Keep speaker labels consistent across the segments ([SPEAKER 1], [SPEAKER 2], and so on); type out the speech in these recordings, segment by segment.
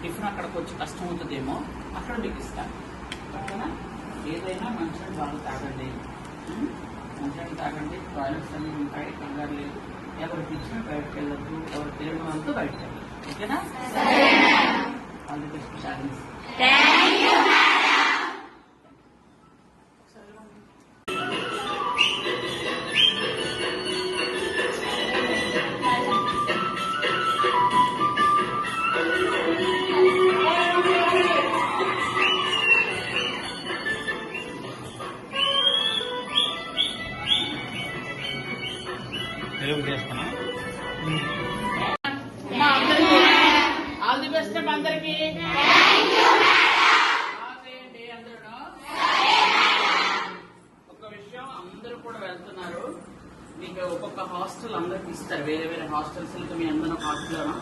[SPEAKER 1] Tiffin అక్కడికి వచ్చి కష్టం అవుతుందేమో, అక్కడ మీకు ఇస్తాను. ఓకేనా? ఏదైనా మంచిని బాగా తాగండి, మంచిని తాగండి. టాయిలెట్స్ అన్నీ ఉంటాయి, కంగారు లేదు. ఎవరు పిలిచినా బయటకు వెళ్ళద్దు, ఎవరు తెలియడం వాళ్ళతో బయటకు వెళ్ళదు. ఓకేనా? All the best challenge. Telugu చేస్తున్నా. ఆల్ ది బెస్ట్ అందరికి. ఒక విషయం, అందరూ కూడా వెళ్తున్నారు, మీకు ఒక్కొక్క హాస్టల్ అందరికి ఇస్తారు, వేరే వేరే హాస్టల్స్. మీ అందరూ హాస్టల్లో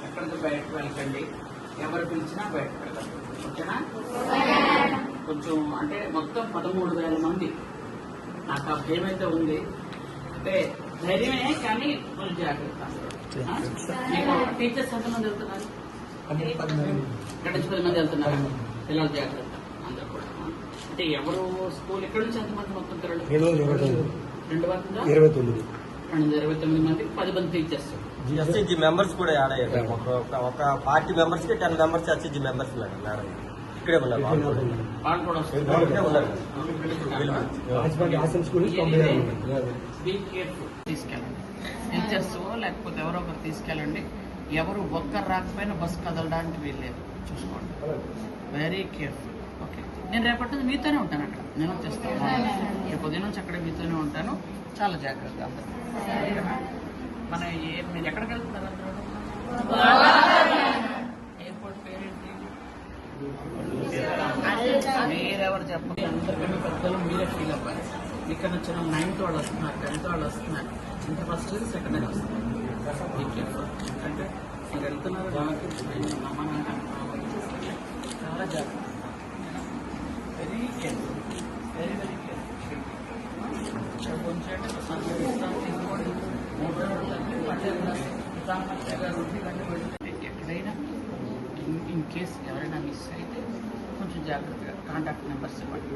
[SPEAKER 1] ఎక్కడికి బయటకు వెళ్ళకండి, ఎవరు పిలిచినా బయటకు వెళ్ళండి. ఓకేనా? కొంచెం అంటే మొత్తం 13,000 మంది. నాకు ఆ భయం అయితే ఉంది, అంటే ధైర్యమే కానీ కొంచెం జాగ్రత్త. మీకు టీచర్స్ ఎంతమంది వెళ్తున్నారు? ఇక్కడ నుంచి 10 మంది వెళ్తున్నారు. పిల్లలు జాగ్రత్త అందరూ కూడా. అంటే ఎవరు స్కూల్ ఇక్కడ నుంచి ఎంతమంది మొత్తం పిల్లలు? 229 మందికి 10 మంది టీచర్స్.
[SPEAKER 2] ఎస్సీజీ మెంబర్స్ కూడా యాడ్ అయ్యారు. ఒక పార్టీ మెంబర్స్ కి 10 మెంబర్స్ ఎస్సీజీ మెంబర్స్ మేడం ఇక్కడే ఉన్నారు.
[SPEAKER 1] వాళ్ళు కూడా తీసుకెళ్ళండి, టీచర్స్ లేకపోతే ఎవరో ఒకరు తీసుకెళ్ళండి. ఎవరు ఒక్కరు రాకపోయినా బస్సు కదలడానికి వీల్లేదు, చూసుకోండి. Very careful. ఓకే, నేను రేపటి నుంచి మీతోనే ఉంటాను అక్కడ. నేను వచ్చేస్తాను రేపు ఉదయం నుంచి అక్కడ మీతోనే ఉంటాను. చాలా జాగ్రత్త అందరూ. మన మీరు ఎక్కడికి వెళ్తున్నారు అందరూ? ఎయిర్పోర్ట్ పేరేంటి? మీరెవరు చెప్పండి. అందరికన్నా పెద్దలు మీరే ఫీల్ అవ్వాలి. ఇక్కడ నుంచి 9th వాళ్ళు వస్తున్నారు, 10th వాళ్ళు వస్తున్నారు, inter first year second year వస్తున్నారు. ఎందుకంటే మీరు వెళ్తున్నారు అమ్మ నాన్న చాలా జాగ్రత్త. Very careful, very very careful. కొంచెం తీసుకోండి. 3 రోజులు ఎక్కడైనా ఇన్ కేస్ ఎవరైనా మిస్ అయితే కొంచెం జాగ్రత్తగా కాంటాక్ట్ నెంబర్స్ ఇవ్వండి.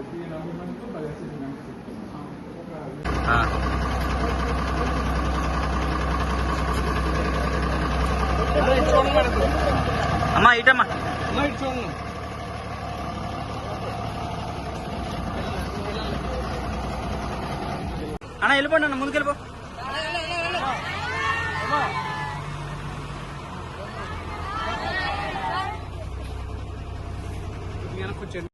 [SPEAKER 2] అమ్మా ఇటమ్మా
[SPEAKER 1] చూడండి.
[SPEAKER 2] అన్న వెళ్ళిపోండి అన్న, ముందుకెళ్ళిపో.
[SPEAKER 1] వెనక్కి వచ్చేయండి.